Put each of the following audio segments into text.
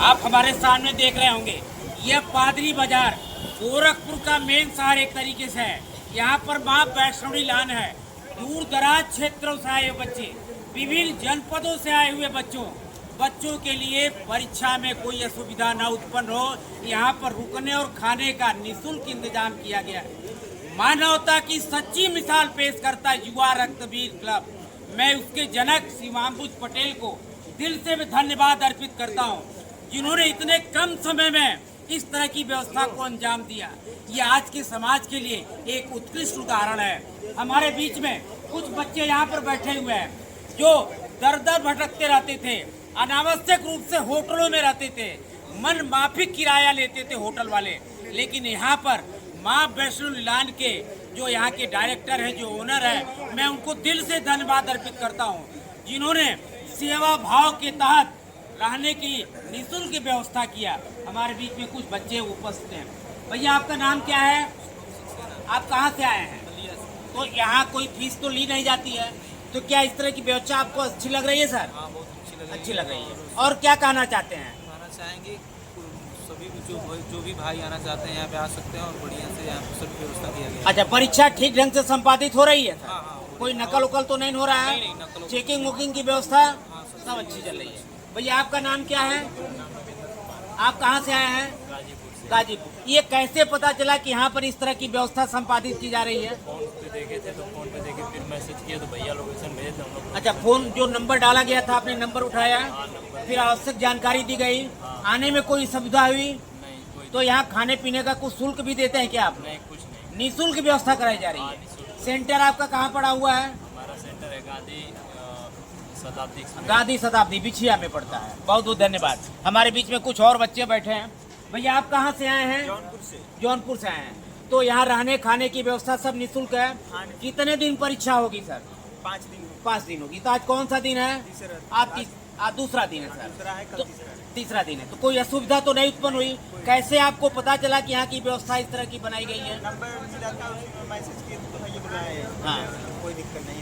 आप हमारे सामने देख रहे होंगे, यह पादरी बाजार गोरखपुर का मेन शहर एक तरीके से है। यहाँ पर माँ वैष्णवी लान है। दूर दराज क्षेत्रों से आए हुए बच्चे, विभिन्न जनपदों से आए हुए बच्चों के लिए परीक्षा में कोई असुविधा न उत्पन्न हो, यहाँ पर रुकने और खाने का निःशुल्क इंतजाम किया गया है। मानवता की सच्ची मिसाल पेश करता है युवा रक्तवीर क्लब। मैं उसके जनक शिवांबुज पटेल को दिल से भी धन्यवाद अर्पित करता हूँ, जिन्होंने इतने कम समय में इस तरह की व्यवस्था को अंजाम दिया। ये आज के समाज के लिए एक उत्कृष्ट उदाहरण है। हमारे बीच में कुछ बच्चे यहाँ पर बैठे हुए हैं जो दर दर भटकते रहते थे, अनावश्यक रूप से होटलों में रहते थे, मन माफिक किराया लेते थे होटल वाले। लेकिन यहाँ पर माँ वैष्णवी लान के जो यहाँ के डायरेक्टर है, जो ओनर है, मैं उनको दिल से धन्यवाद अर्पित करता हूँ, जिन्होंने सेवा भाव के तहत रहने की निःशुल्क व्यवस्था किया। हमारे बीच में कुछ बच्चे उपस्थित हैं। भैया, आपका नाम क्या है? आप कहाँ से आए हैं? तो यहाँ कोई फीस तो ली नहीं जाती है, तो क्या इस तरह की व्यवस्था आपको अच्छी लग रही है सर? हाँ, बहुत अच्छी लग रही है। और क्या कहना चाहते हैं? कहना चाहेंगे सभी जो भी भाई आना चाहते हैं यहाँ पे आ सकते हैं और बढ़िया से यहाँ पर सभी व्यवस्था किया गया है। अच्छा, परीक्षा ठीक ढंग से संपादित हो रही है? हाँ हाँ, कोई नकल उकल तो नहीं हो रहा है? नहीं, नकल चेकिंग वुकिंग की व्यवस्था हाँ, सब अच्छी चल रही है। भैया, आपका नाम क्या है? आप कहाँ से आए हैं? गाजीपुर। ये कैसे पता चला कि यहाँ पर इस तरह की व्यवस्था संपादित की जा रही है? फोन पे देखे थे, तो फोन पे देखे, फिर मैसेज किया तो भैया लोकेशन भेज दे हम लोग। अच्छा, फोन जो नंबर डाला गया था, आपने नंबर उठाया, फिर आवश्यक जानकारी दी गई, आने में कोई सुविधा हुई? नहीं, कोई तो यहाँ खाने पीने का कुछ शुल्क भी देते हैं क्या आप? नहीं, कुछ नहीं। निःशुल्क व्यवस्था कराई जा रही है। सेंटर आपका कहाँ पड़ा हुआ है? हमारा सेंटर है गांधी शताब्दी बिछिया में पड़ता है। बहुत बहुत धन्यवाद। हमारे बीच में कुछ और बच्चे बैठे हैं। भैया, आप कहाँ से आए हैं? जौनपुर से आए हैं। तो यहाँ रहने खाने की व्यवस्था सब निःशुल्क है। कितने दिन परीक्षा होगी सर? 5 दिन होगी। तो आज कौन सा दिन है? आज दूसरा दिन है सर। तो तीसरा दिन है। तो कोई असुविधा तो नहीं उत्पन्न हुई? कैसे आपको पता चला कि यहाँ की व्यवस्था इस तरह की बनाई गई है? हाँ,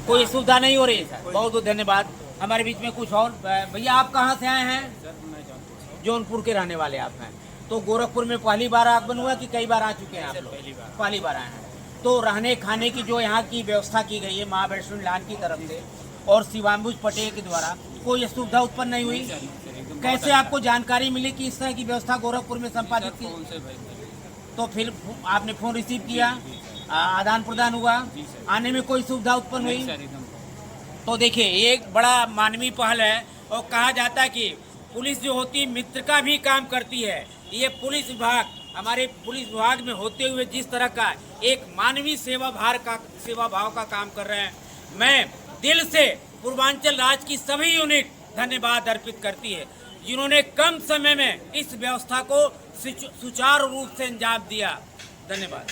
कोई सुविधा नहीं हो रही है सर। बहुत बहुत धन्यवाद। हमारे बीच में कुछ और भैया, आप कहाँ से आए हैं? जौनपुर के रहने वाले आप हैं। तो गोरखपुर में पहली बार आगमन हुआ कि कई बार आ चुके हैं आप लोग? पहली बार आए हैं। तो रहने खाने की जो यहाँ की व्यवस्था की गई है माँ वैष्णवी लान की तरफ से और शिवांबुज पटेल के द्वारा, कोई असुविधा उत्पन्न नहीं हुई? कैसे आपको जानकारी मिली कि इस तरह की व्यवस्था गोरखपुर में संपादित की? तो फिर आपने फोन रिसीव किया, आदान प्रदान हुआ, आने में कोई सुविधा उत्पन्न हुई? तो देखिए, एक बड़ा मानवीय पहल है। और कहा जाता है कि पुलिस जो होती है मित्र का भी काम करती है। ये पुलिस विभाग, हमारे पुलिस विभाग में होते हुए जिस तरह का एक मानवीय सेवा भाव का काम कर रहे हैं, मैं दिल से पूर्वांचल राज्य की सभी यूनिट धन्यवाद अर्पित करती है, जिन्होंने कम समय में इस व्यवस्था को सुचारू रूप से अंजाम दिया। धन्यवाद।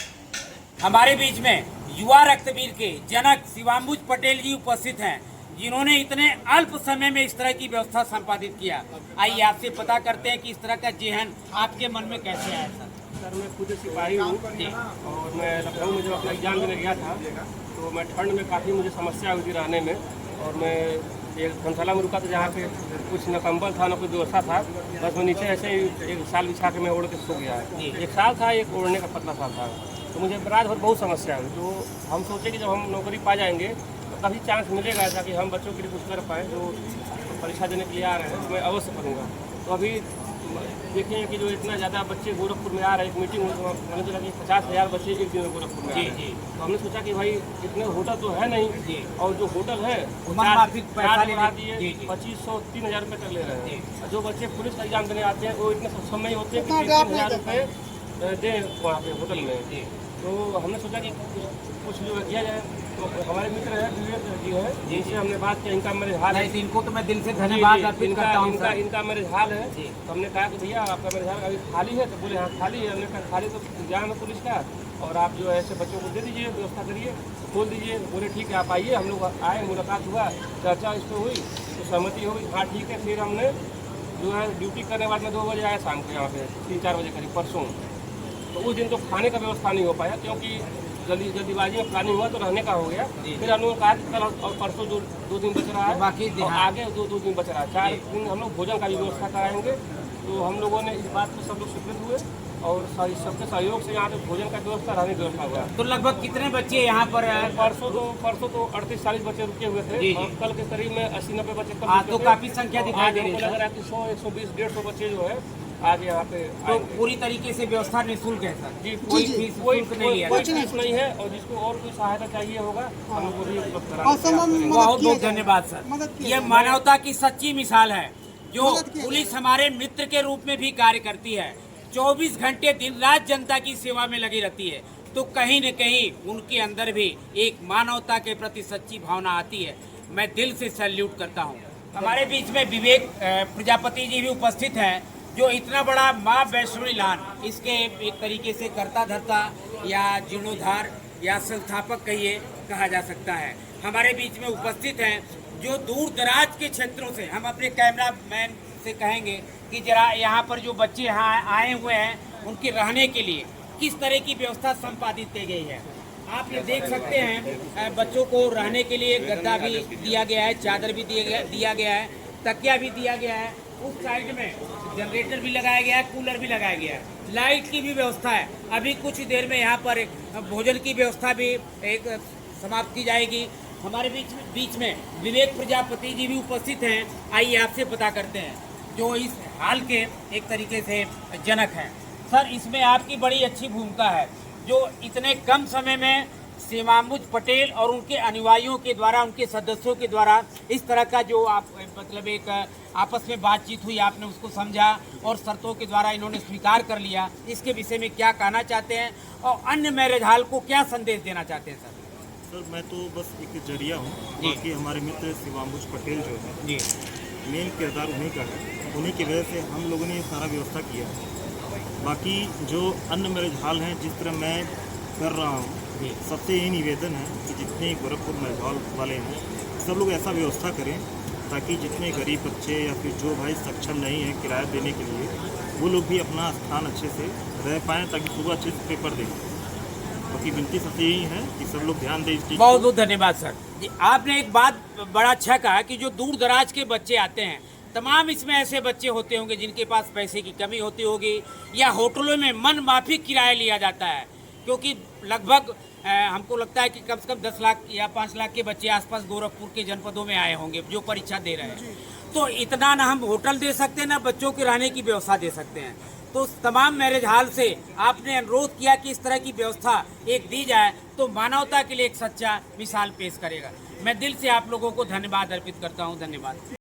हमारे बीच में युवा रक्तवीर के जनक शिवांबुज पटेल जी उपस्थित हैं, जिन्होंने इतने अल्प समय में इस तरह की व्यवस्था संपादित किया। आइए आपसे पता करते हैं कि इस तरह का जेहन आपके मन में कैसे आया सर? सर, मैं खुद सिपाही हूँ और मैं लखनऊ में जब अपना एग्जाम देने गया था तो मैं ठंड में काफ़ी मुझे समस्या हुई थी रहने में। और मैं एक धर्मशाला में रुका था जहाँ पे कुछ न कंबल था न कोई व्यवस्था था। बस मैं नीचे ऐसे ही एक साल बिछा के मैं ओढ़ के सो गया है। एक साल था, एक ओढ़ने का पतला साल था। तो मुझे रात भर बहुत समस्या हुई। तो हम सोचे कि जब हम नौकरी पा जाएंगे तो काफ़ी चांस मिलेगा ताकि हम बच्चों के लिए कुछ कर पाएँ। जो परीक्षा देने के लिए आ रहे हैं तो मैं अवश्य करूँगा। तो अभी देखें कि जो इतना ज़्यादा बच्चे गोरखपुर में आ रहे हैं, एक मीटिंग मैंने तो लगी 50,000 बच्चे एक दिन में गोरखपुर में आ रहे हैं। तो हमने सोचा कि भाई इतने होटल तो है नहीं, और जो होटल है वो चार्ज बढ़ा दिए, 2,500 3,000 रुपये तक ले रहे हैं। जो बच्चे पुलिस का एग्जाम देने आते हैं वो इतने समय होते हैं कि 3,000 रुपये दें वहाँ पे होटल में। तो हमने सोचा कि कुछ जो किया जाए। तो हमारे मित्र है विवेक जी है, जिनसे हमने बात की, इनका मेरे हाल है। इनको तो मैं दिल से धन्यवाद अर्पित करता हूं सर। इनका मेरे हाल है। तो हमने कहा कि भैया आपका मेरे हाल अभी खाली है? तो बोले हाँ खाली है। हमने कहा खाली तो इंतजाम है पुलिस का, और आप जो है ऐसे बच्चों को दे दीजिए, व्यवस्था करिए, खोल दीजिए। बोले ठीक है, आप आइए। हम लोग आए, मुलाकात हुआ, चर्चा इस पर हुई, तो सहमति हो गई। हाँ ठीक है। फिर हमने जो है ड्यूटी करने बाद में 2 बजे आया शाम को यहाँ पे, 3-4 बजे करीब परसों। तो उस दिन तो खाने का व्यवस्था नहीं हो पाया, क्योंकि जल्दीबाजी में प्लानिंग हुआ तो रहने का हो गया। फिर हम लोग कहा कि कल और परसों 2 दिन बच रहा है, बाकी आगे 2 दिन बच रहा है, 4 दिन हम लोग भोजन का भी व्यवस्था कराएंगे। तो हम लोगों ने इस बात में सब लोग स्वीकृत हुए और सबके सहयोग से यहाँ पे भोजन का व्यवस्था, रहने की व्यवस्था हुआ। तो लगभग कितने बच्चे यहाँ पर परसों तो 38-40 बच्चे रुके हुए थे जी। और कल के करीब में 80-90 बच्चे कल हाँ, रुके तो थे। काफी संख्या दिखाई दे रही हमको है लग सर। रहा है कि 100, 120, 150 बच्चे जो है आज यहाँ पे तो आएंगे। पूरी तरीके से व्यवस्था निःशुल्क है सर। जी, कोई फीस शुल्क नहीं लिया कोई जाता। फीस नहीं है और जिसको और कोई सहायता चाहिए होगा हम लोग को भी उपलब्ध और कराएंगे। सब मदद बहुत किया बहुत जाए। धन्यवाद सर। मदद किया ये जाए। मानवता की सच्ची मिसाल है जो मदद किया पुलिस हमारे मित्र के रूप में भी कार्य करती है। 24 घंटे दिन रात जनता की सेवा में लगी रहती है, तो कहीं न कहीं उनके अंदर भी एक मानवता के प्रति सच्ची भावना आती है। मैं दिल से सैल्यूट करता हूँ। हमारे बीच में विवेक प्रजापति जी भी उपस्थित हैं, जो इतना बड़ा माँ वैष्णवी लान इसके एक तरीके से कर्ता धर्ता या जीर्णोद्धार या संस्थापक कहिए कहा जा सकता है, हमारे बीच में उपस्थित हैं। जो दूर दराज के क्षेत्रों से, हम अपने कैमरामैन से कहेंगे कि जरा यहाँ पर जो बच्चे यहाँ आए हुए हैं उनके रहने के लिए किस तरह की व्यवस्था संपादित की गई है। आप ये देख सकते हैं, बच्चों को रहने के लिए गद्दा भी दिया गया है, चादर भी दिया गया है, तकिया भी दिया गया है। उस साइड में जनरेटर भी लगाया गया है, कूलर भी लगाया गया है, लाइट की भी व्यवस्था है। अभी कुछ देर में यहाँ पर भोजन की व्यवस्था भी एक समाप्त की जाएगी। हमारे बीच में विवेक प्रजापति जी भी उपस्थित हैं। आइए आपसे पता करते हैं, जो इस हाल के एक तरीके से जनक हैं। सर, इसमें आपकी बड़ी अच्छी भूमिका है, जो इतने कम समय में शिवाम्बुज पटेल और उनके अनुयायियों के द्वारा, उनके सदस्यों के द्वारा इस तरह का जो आप मतलब एक आपस में बातचीत हुई, आपने उसको समझा और शर्तों के द्वारा इन्होंने स्वीकार कर लिया। इसके विषय में क्या कहना चाहते हैं और अन्य मैरिज हॉल को क्या संदेश देना चाहते हैं सर? सर, मैं तो बस एक जरिया हूँ। जी। बाकी हमारे मित्र शिवाम्बुज पटेल जो है, जी मेन किरदार उन्हीं का है। उन्हीं की वजह से हम लोगों ने ये सारा व्यवस्था किया है। बाकी जो अन्य मैरिज हॉल हैं, जिस तरह मैं कर रहा हूँ, सबसे यही निवेदन है कि जितने गोरखपुर मैरिज हॉल वाले हैं सब लोग ऐसा व्यवस्था करें ताकि जितने गरीब बच्चे या फिर जो भाई सक्षम नहीं है किराया देने के लिए, वो लोग भी अपना स्थान अच्छे से रह पाएँ ताकि सुबह अच्छे से पेपर दें। बाकी विनती सबसे यही है कि सब लोग ध्यान दें इस चीज़ बहुत बहुत धन्यवाद सर जी। आपने एक बात बड़ा अच्छा कहा कि जो दूर दराज के बच्चे आते हैं, तमाम इसमें ऐसे बच्चे होते होंगे जिनके पास पैसे की कमी होती होगी या होटलों में मन माफिक किराया लिया जाता है, क्योंकि लगभग हमको लगता है कि कम से कम 10 लाख या 5 लाख के बच्चे आसपास गोरखपुर के जनपदों में आए होंगे जो परीक्षा दे रहे हैं। तो इतना ना हम होटल दे सकते हैं, ना बच्चों के रहने की व्यवस्था दे सकते हैं। तो तमाम मैरिज हॉल से आपने अनुरोध किया कि इस तरह की व्यवस्था एक दी जाए, तो मानवता के लिए एक सच्चा मिसाल पेश करेगा। मैं दिल से आप लोगों को धन्यवाद अर्पित करता हूँ। धन्यवाद।